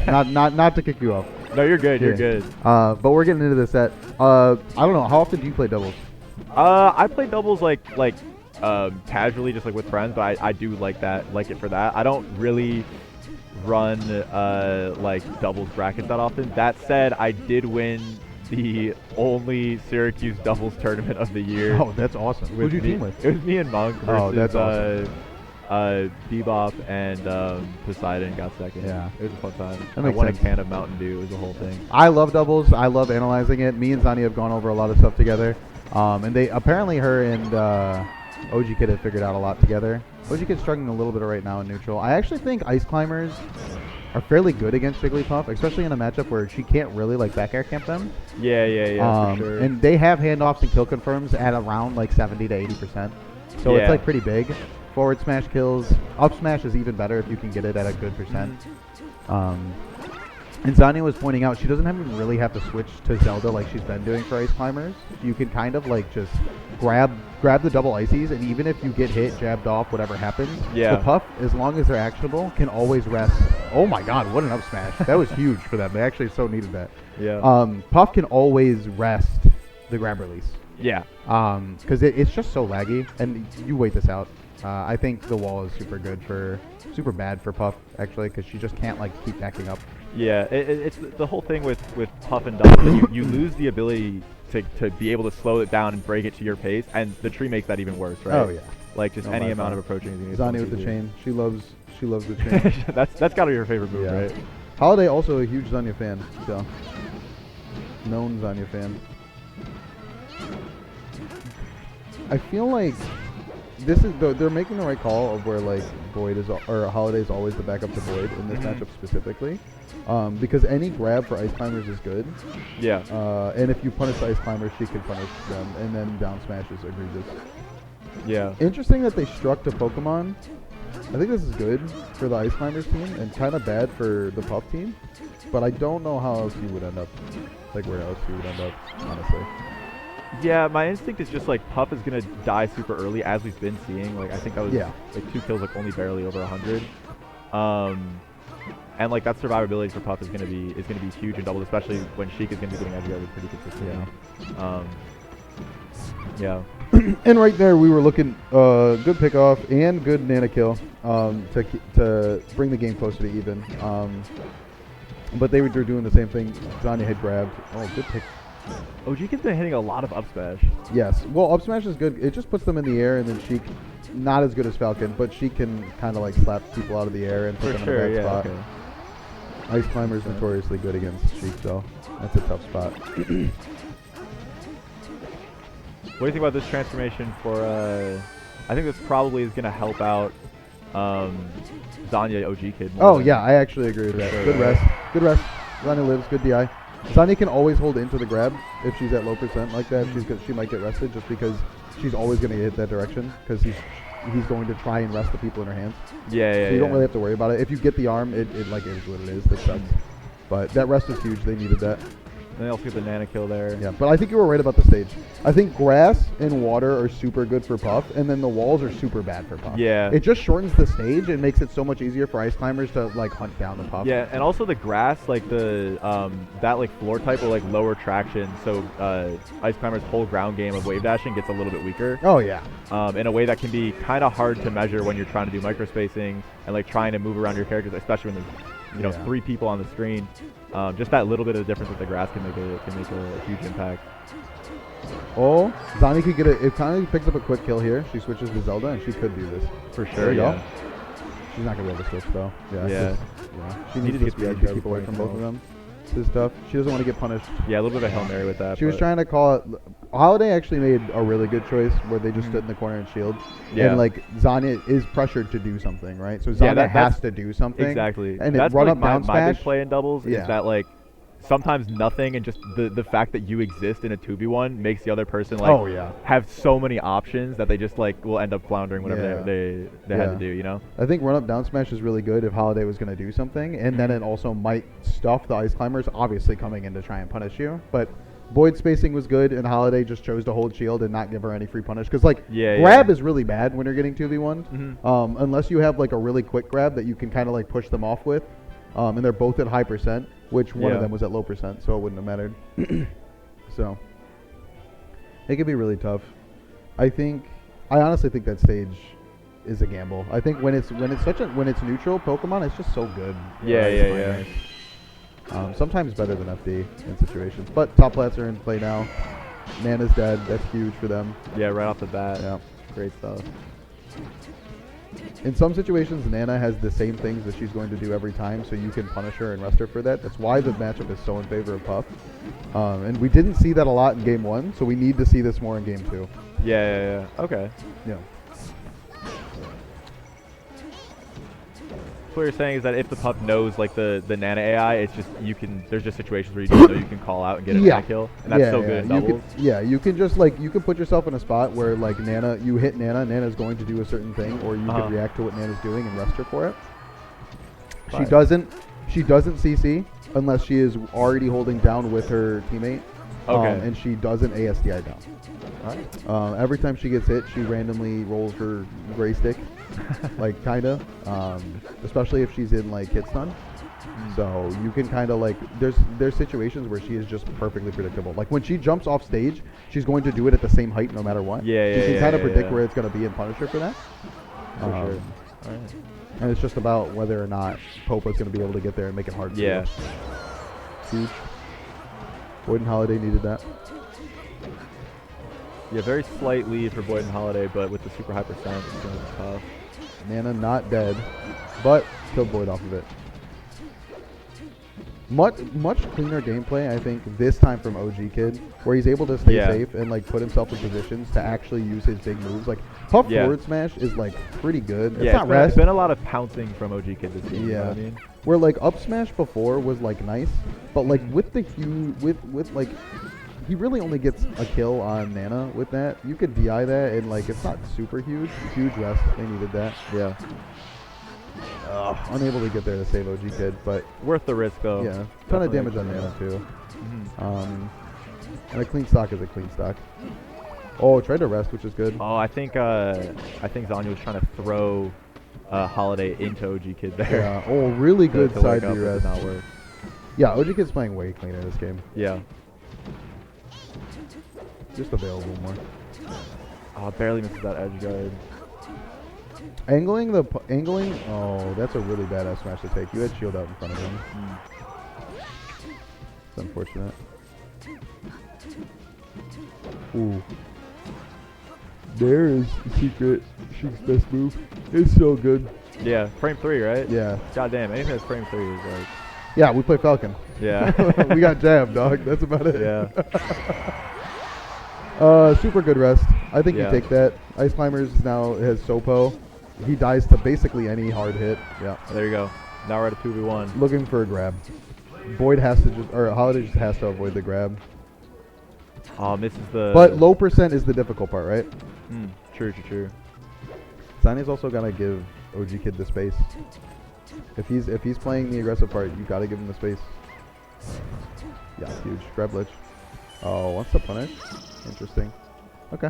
Not to kick you off. No, you're good. You're Yeah. good. But we're getting into the set. I don't know. How often do you play doubles? I play doubles casually, just like with friends, but I do like it for that. I don't really run like doubles brackets that often. That said, I did win the only Syracuse doubles tournament of the year. Oh, that's awesome. Who'd you team with? It was me and Monk versus Oh, that's awesome. Bebop and Poseidon got second. Yeah. It was a fun time. That I makes won sense. a can of Mountain Dew. It was a whole thing. I love doubles. I love analyzing it. Me and ZANYA have gone over a lot of stuff together. And they apparently her and OG Kid have figured out a lot together. OG Kid's struggling a little bit right now in neutral. I actually think Ice Climbers are fairly good against Jigglypuff, especially in a matchup where she can't really like back air camp them. Yeah, for sure. And they have handoffs and kill confirms at around like 70 to 80%. So Yeah. it's like pretty big. Forward smash kills. Up smash is even better if you can get it at a good percent. And ZANYA was pointing out she doesn't even really have to switch to Zelda like she's been doing for Ice Climbers. You can kind of like just grab the double ices, and even if you get hit, jabbed off, whatever happens, Yeah. the Puff, as long as they're actionable, can always rest. Oh my god, what an up smash. That was huge for them. They actually so needed that. Yeah. Puff can always rest the grab release. Yeah. Because it's just so laggy, and you wait this out. I think the wall is super bad for Puff, actually, because she just can't like keep backing up. Yeah, it's the whole thing with Puff and doubles that you lose the ability to be able to slow it down and break it to your pace, and the tree makes that even worse, right? Oh yeah. Like just any amount of approaching is ZANYA with the chain. She loves the chain. that's gotta be her favorite move, Yeah. right? Holiday also a huge ZANYA fan, so known ZANYA fan. I feel like they're making the right call of where like BOYD is or Holiday is always the backup to BOYD in this matchup specifically, because any grab for Ice Climbers is good. Yeah. And if you punish the Ice Climbers, she can punish them, and then down smash is egregious. Yeah. Interesting that they struck to Pokemon. I think this is good for the Ice Climbers team and kind of bad for the Puff team, but I don't know how else you would end up, like where else you would end up, honestly. Yeah, my instinct is just like Puff is gonna die super early, as we've been seeing. Like I think that was like 2 kills, like only barely over 100. And like that survivability for Puff is gonna be huge in doubles, especially when Sheik is gonna be getting edge guarded pretty consistently. Yeah. And right there, we were looking good pickoff and good nana kill to bring the game closer to even. But they were doing the same thing. ZANYA had grabbed. Oh, good pick. OG Kid's been hitting a lot of up smash. Yes. Well, up smash is good. It just puts them in the air, and then Sheik, not as good as Falcon, but she can kind of like slap people out of the air and put them in a bad spot. Okay. Ice Climber's notoriously good against Sheik, though. That's a tough spot. What do you think about this transformation for, I think this probably is going to help out ZANYA OG Kid more. Oh, yeah, I actually agree with that. Good rest. Good rest. ZANYA lives. Good DI. ZANYA can always hold into the grab if she's at low percent like that. She might get rested just because she's always going to hit that direction because he's going to try and rest the people in her hands. Yeah. So you don't really have to worry about it. If you get the arm, it like is what it is. That sucks. But that rest is huge. They needed that. And they also get the nana kill there. Yeah, but I think you were right about the stage. I think grass and water are super good for Puff, and then the walls are super bad for Puff. Yeah. It just shortens the stage and makes it so much easier for Ice Climbers to like hunt down the Puff. Yeah, and also the grass, like the that like floor type will like lower traction, so Ice Climber's whole ground game of wave dashing gets a little bit weaker. Oh yeah. In a way that can be kind of hard to measure when you're trying to do microspacing and like trying to move around your characters, especially when there's 3 people on the screen. Just that little bit of difference with the grass can make a huge impact. Oh, ZANYA could get it. If Connie picks up a quick kill here, she switches to Zelda, and she could do this. For sure, there you yeah. go. She's not going to be able to switch, though. Yeah. She needs to get to keep away from both of them. This stuff. She doesn't want to get punished. Yeah, a little bit of a Hail Mary with that. She was trying to call it. Holiday actually made a really good choice where they just stood in the corner and shield. Yeah. And like ZANYA is pressured to do something, right? So ZANYA has to do something. Exactly. And that's run like up down my smash. big play in doubles is that like sometimes nothing and just the fact that you exist in a 2v1 makes the other person like have so many options that they just like will end up floundering whatever they had to do, you know? I think run up down smash is really good if Holiday was going to do something, and then it also might stuff the Ice Climbers obviously coming in to try and punish you, but BOYD spacing was good, and Holiday just chose to hold shield and not give her any free punish. Because, like, grab is really bad when you're getting 2v1. Unless you have, like, a really quick grab that you can kind of, like, push them off with. and they're both at high percent, which one of Yeah. them was at low percent, so it wouldn't have mattered. So it could be really tough. I honestly think that stage is a gamble. I think when it's neutral Pokemon, it's just so good. Yeah, Ice yeah. Climbers. Sometimes better than FD in situations. But top flats are in play now. Nana's dead. That's huge for them. Yeah, right off the bat. Yeah. Great stuff. In some situations, Nana has the same things that she's going to do every time, so you can punish her and rest her for that. That's why the matchup is so in favor of Puff. And we didn't see that a lot in Game 1, so we need to see this more in Game 2. Yeah. Okay. Yeah. So what you're saying is that if the pup knows like the Nana AI, it's just there's just situations where you just know you can call out and get a Nana kill, and that's so good in doubles. You can just you can put yourself in a spot where you hit Nana's going to do a certain thing, or you can react to what Nana's doing and rest her for it. Fine. She doesn't CC unless she is already holding down with her teammate. Okay. And she doesn't ASDI down. Alright. Every time she gets hit, she randomly rolls her gray stick, kinda. Especially if she's in hit stun. So you can kind of there's situations where she is just perfectly predictable. Like when she jumps off stage, she's going to do it at the same height no matter what. Yeah. You can kind of predict where it's going to be and punish her for that. For sure. Alright. And it's just about whether or not Popa's going to be able to get there and make it hard for Yeah. you. Huge. BOYD and Holiday needed that. Yeah, very slight lead for BOYD and Holiday, but with the super high percent, it's going to be tough. Nana not dead, but killed BOYD off of it. Much cleaner gameplay, I think, this time from OG Kid, where he's able to stay safe and put himself in positions to actually use his big moves. Puff forward smash is pretty good. It's not rest. It's been a lot of pouncing from OG Kid this season. Yeah. You know what I mean? Where up smash before was nice, but with the he really only gets a kill on Nana with that. You could DI that and it's not super huge. Huge rest. They needed that. Yeah. Unable to get there to save OG Kid, but Worth the risk though. yeah, ton of damage on Nana too. And a clean stock is a clean stock. Oh, tried to rest, which is good. Oh, I think ZANYA was trying to throw Holiday into OG Kid there. Yeah. Oh, really good to side wake up, B but rest. did not work. Yeah, OG Kid's playing way cleaner this game. Yeah. Just available more. Oh, barely misses that edge guard. Angling. Oh, that's a really bad F smash to take. You had shield out in front of him. It's unfortunate. Ooh. There is secret. Sheik's best move. It's so good. Yeah, frame 3, right? Yeah. God damn, anything that's frame 3 is Yeah, we play Falcon. Yeah. We got jammed, dog. That's about it. Yeah. Super good rest. I think you take that. Ice Climbers now has Sopo. He dies to basically any hard hit. Yeah. There you go. Now we're at a 2v1. Looking for a grab. BOYD has to Holiday just has to avoid the grab. Oh, misses the... But low percent is the difficult part, right? True. Zanya's also gotta give OG Kid the space. If he's playing the aggressive part, you gotta give him the space. Yeah, huge. Grab glitch. Oh, wants to punish? Interesting. Okay.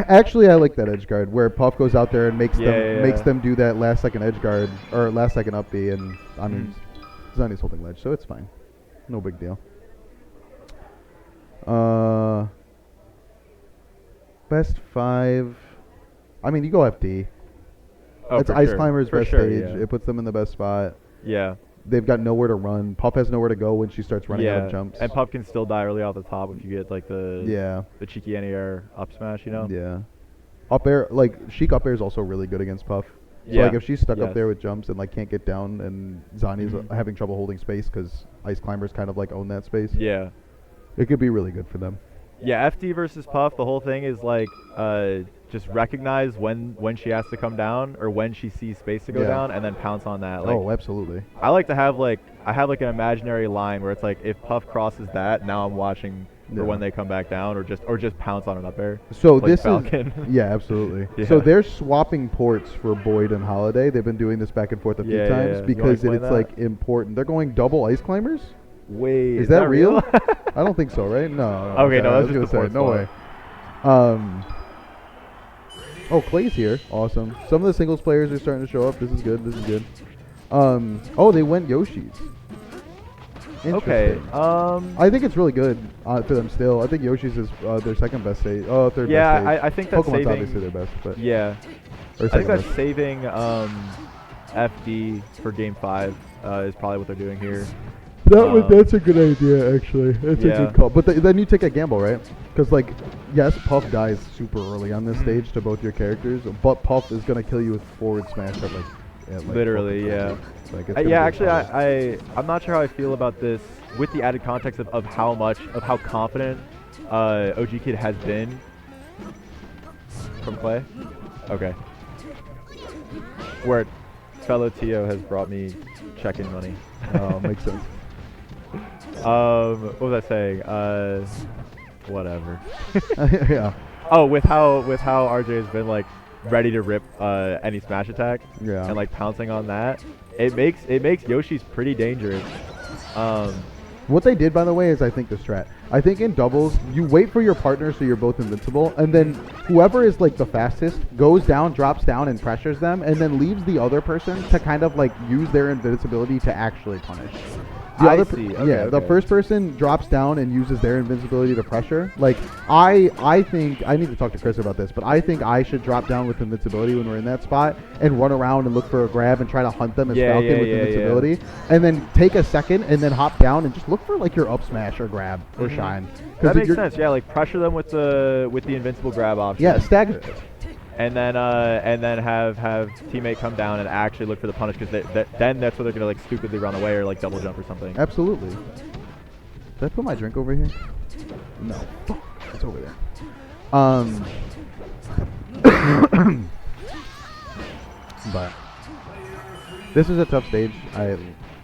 Actually, I like that edge guard where Puff goes out there and makes them do that last second edge guard or last second up B, and I mean, Zanya's holding ledge, so it's fine. No big deal. Best 5. I mean, you go FD. Oh, It's for Ice sure. Climber's For best sure, stage. yeah. It puts them in the best spot. Yeah. They've got nowhere to run. Puff has nowhere to go when she starts running out of jumps. And Puff can still die early off the top if you get the cheeky anti-air up smash, you know? Yeah. Up air, Sheik up air is also really good against Puff. So Yeah. if she's stuck up there with jumps and can't get down, and Zanya's having trouble holding space because Ice Climbers kind of own that space. Yeah. It could be really good for them. Yeah, FD versus Puff, the whole thing is just recognize when she has to come down or when she sees space to go down, and then pounce on that. Oh, absolutely. I like to have I have an imaginary line where it's if Puff crosses that, now I'm watching for when they come back down, or just pounce on an up air. So like this Falcon. is absolutely. Yeah. So they're swapping ports for BOYD and Holiday. They've been doing this back and forth a few times because it's important. They're going double Ice Climbers. Wait, is that real? I don't think so, right? No. Okay, no, that's just the no way. Oh, Clay's here. Awesome. Some of the singles players are starting to show up. This is good. Oh, they went Yoshi's. Okay. Interesting. I think it's really good for them still. I think Yoshi's is their second best stage. Oh, third yeah, best stage. I think that's Pokemon's saving. obviously their best, but Yeah. or I think second that's best. saving FD for Game 5 is probably what they're doing here. That's a good idea, actually. It's a good call. But then you take a gamble, right? Because, like, yes, Puff dies super early on this stage to both your characters, but Puff is going to kill you with forward smash at, like Literally, yeah. Like, Yeah, actually, I'm not sure how I feel about this with the added context of how confident OG Kid has been from Clay. Okay. Where fellow Tio has brought me check-in money. Oh, makes sense. What was I saying? Whatever. Yeah. Oh, with how RJ has been like ready to rip any smash attack. Yeah. And like pouncing on that, it makes Yoshi's pretty dangerous. What they did, by the way, is I think the strat. I think in doubles, you wait for your partner so you're both invincible, and then whoever is like the fastest goes down, drops down, and pressures them, and then leaves the other person to kind of like use their invincibility to actually punish. I see. Okay, The first person drops down and uses their invincibility to pressure. Like, I think, I need to talk to Chris about this, but I think I should drop down with invincibility when we're in that spot and run around and look for a grab and try to hunt them as Falcon with invincibility. And then take a second and then hop down and just look for like your up smash or grab or shine. That makes sense. Yeah, like pressure them with the invincible grab option. Yeah, stagger. And then have teammate come down and actually look for the punish, because then that's where they're gonna like stupidly run away or like double jump or something. Absolutely. Did I put my drink over here? No. It's over there. But this is a tough stage.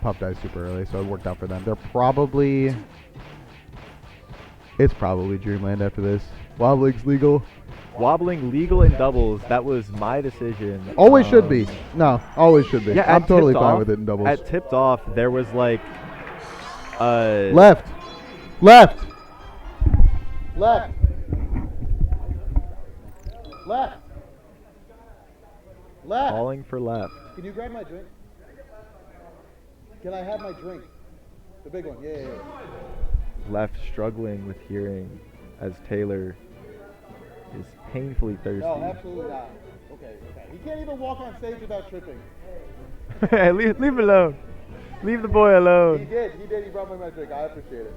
Puff died super early, so it worked out for them. It's probably Dreamland after this. Wobbling's legal. Wobbling legal in doubles. That was my decision. Always should be. No, always should be. Yeah, I'm totally fine with it in doubles. At tipped off, there was like left. Left. Left. Left. Left. Calling for left. Can you grab my drink? Can I have my drink? The big one. Yeah. Left struggling with hearing as Taylor is painfully thirsty. No, absolutely not. Okay. He can't even walk on stage without tripping. Hey, leave him alone. Leave the boy alone. He did. He brought me my drink. I appreciate it.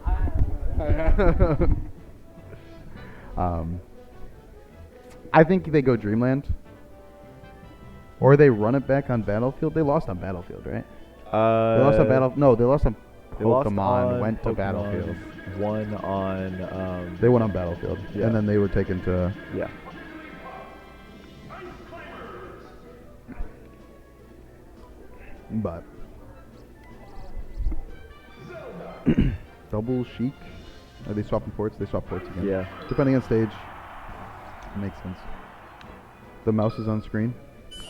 I think they go Dreamland. Or they run it back on Battlefield. They lost on Battlefield, right? They lost on Battlefield. No, they lost on Pokemon. Went to Battlefield. Won on. They went on Battlefield, yeah. And then they were taken to. Yeah. But double Sheik. Are they swapping ports? They swap ports again. Yeah. Depending on stage. Makes sense. The mouse is on screen.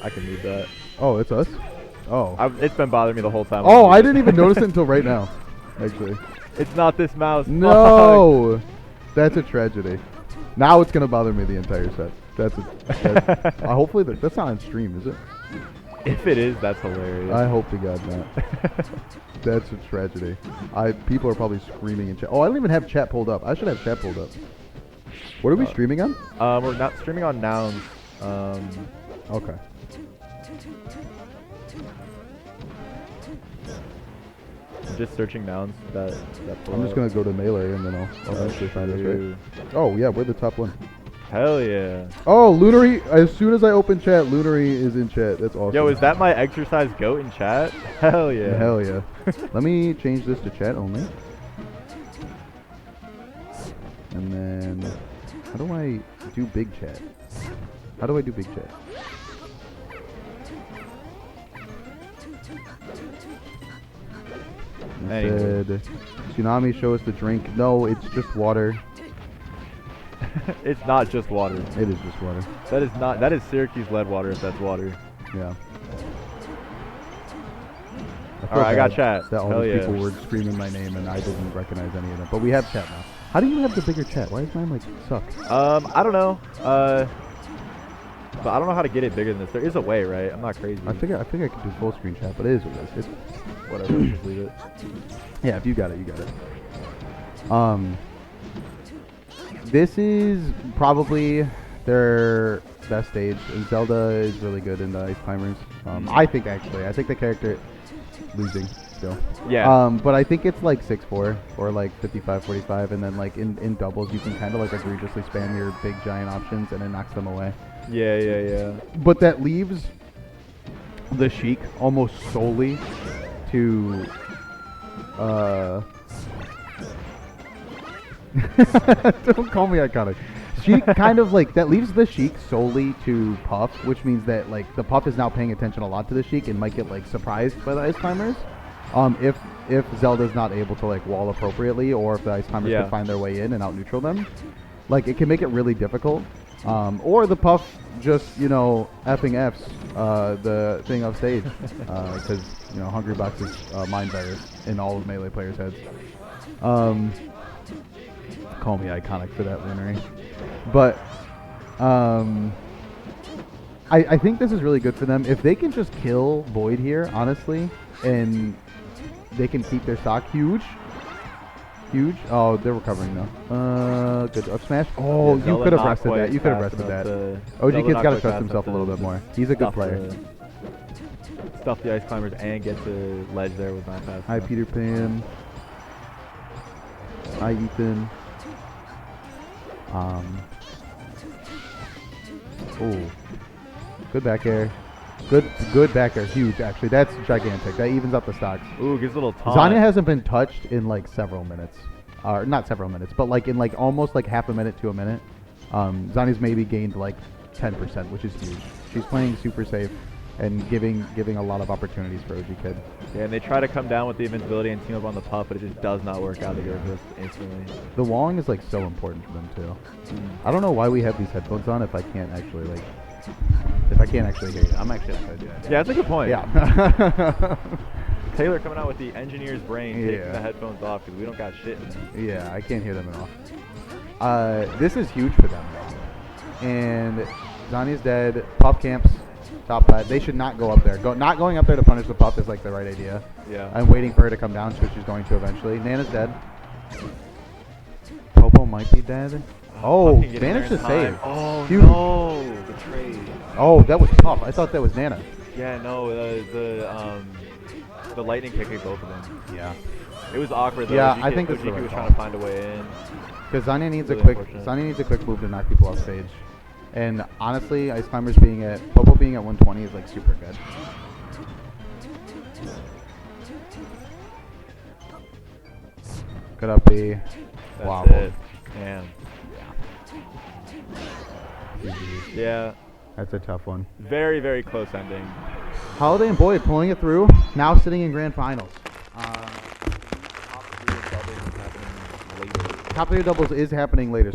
I can move that. Oh, it's us? Oh. It's been bothering me the whole time. Oh, I didn't even notice it until right now, actually. It's not this mouse. No! That's a tragedy. Now it's going to bother me the entire set. Hopefully that's not on stream, is it? If it is, that's hilarious. I hope to God not. That's a tragedy. People are probably screaming in chat. Oh, I don't even have chat pulled up. I should have chat pulled up. What are we streaming on? We're not streaming on Nouns. Okay. I'm just searching Nouns. I'm just gonna go to Melee and then I'll eventually find us, right? Oh yeah, we're the top one. Hell yeah. Oh, Lunary! As soon as I open chat, Lunary is in chat. That's awesome. Yo, is that my exercise goat in chat? Hell yeah. Hell yeah. Let me change this to chat only. And then, how do I do big chat? How do I do big chat? It said, Tsunami, show us the drink. No, it's just water. It's not just water. It is just water. That is Syracuse lead water if that's water. Yeah. Alright, I got chat. That all these people were screaming my name and I didn't recognize any of them. But we have chat now. How do you have the bigger chat? Why is mine like suck? I don't know. but I don't know how to get it bigger than this. There is a way, right? I'm not crazy. I think I could do full screen chat, but it is what it is. Whatever, let's just leave it. Yeah, if you got it, you got it. This is probably their best stage. And Zelda is really good in the Ice Climbers. I think the character losing still. Yeah. But I think it's like 6-4 or like 55-45, and then like in doubles you can kind of like egregiously spam your big giant options and it knocks them away. Yeah. But that leaves the Sheik almost solely to don't call me iconic. Sheik kind of like that leaves the Sheik solely to Puff, which means that like the Puff is now paying attention a lot to the Sheik and might get like surprised by the Ice Climbers. If Zelda's not able to like wall appropriately, or if the Ice Climbers can find their way in and out neutral them, like it can make it really difficult. Or the Puff just, effing F's the thing off stage. Because, Hungry Box is mind virus in all of Melee players' heads. Call me iconic for that luminary. But, I think this is really good for them. If they can just kill BOYD here, honestly, and they can keep their stock huge. Oh, they're recovering now. Good up smash. Oh, Yeah, you could have rested quite that. You could have fast rested that. enough OG Zelda Kid's not got to quite trust fast himself a enough little to bit more. He's a good stuff player. Stuff the Ice Climbers and get to ledge there was not fast. Hi, enough. Peter Pan. Hi, Ethan. Oh, good back air. Good back air. Huge, actually. That's gigantic. That evens out the stocks. Ooh, gives a little taunt. ZANYA hasn't been touched in like several minutes. Or not several minutes, but like in like almost like half a minute to a minute. ZANYA's maybe gained like 10%, which is huge. She's playing super safe and giving a lot of opportunities for OG Kid. Yeah, and they try to come down with the invincibility and team up on the Puff, but it just does not work out. They get resist instantly. The walling is like so important for them too. I don't know why we have these headphones on if I can't actually hear you. I'm actually not gonna do that. Yeah, that's a good point. Yeah. Taylor coming out with the engineer's brain, taking Yeah. the headphones off because we don't got shit in them. Yeah, I can't hear them at all. This is huge for them though. And ZANYA's dead. Puff camps top side. They should not go up there. Not going up there to punish the Puff is like the right idea. Yeah. I'm waiting for her to come down, so she's going to eventually. Nana's dead. Popo might be dead. Oh, Fucking getting managed there to in save. time. Oh, Huge. no. The trade. Oh, that was tough. I thought that was Nana. Yeah, no, the lightning kick hit both of them. Yeah. It was awkward though. Yeah, OG I Kid- think this OG is the Kid right was call. trying to find a way in. Because ZANYA needs Really a quick move to knock people off stage. And honestly, Ice Climbers Popo being at 120 is like super good. Good up B. That's Wow. it. Damn. Yeah. That's a tough one. Very, very close ending. Holiday and BOYD pulling it through. Now sitting in grand finals. Top 3 doubles is happening later.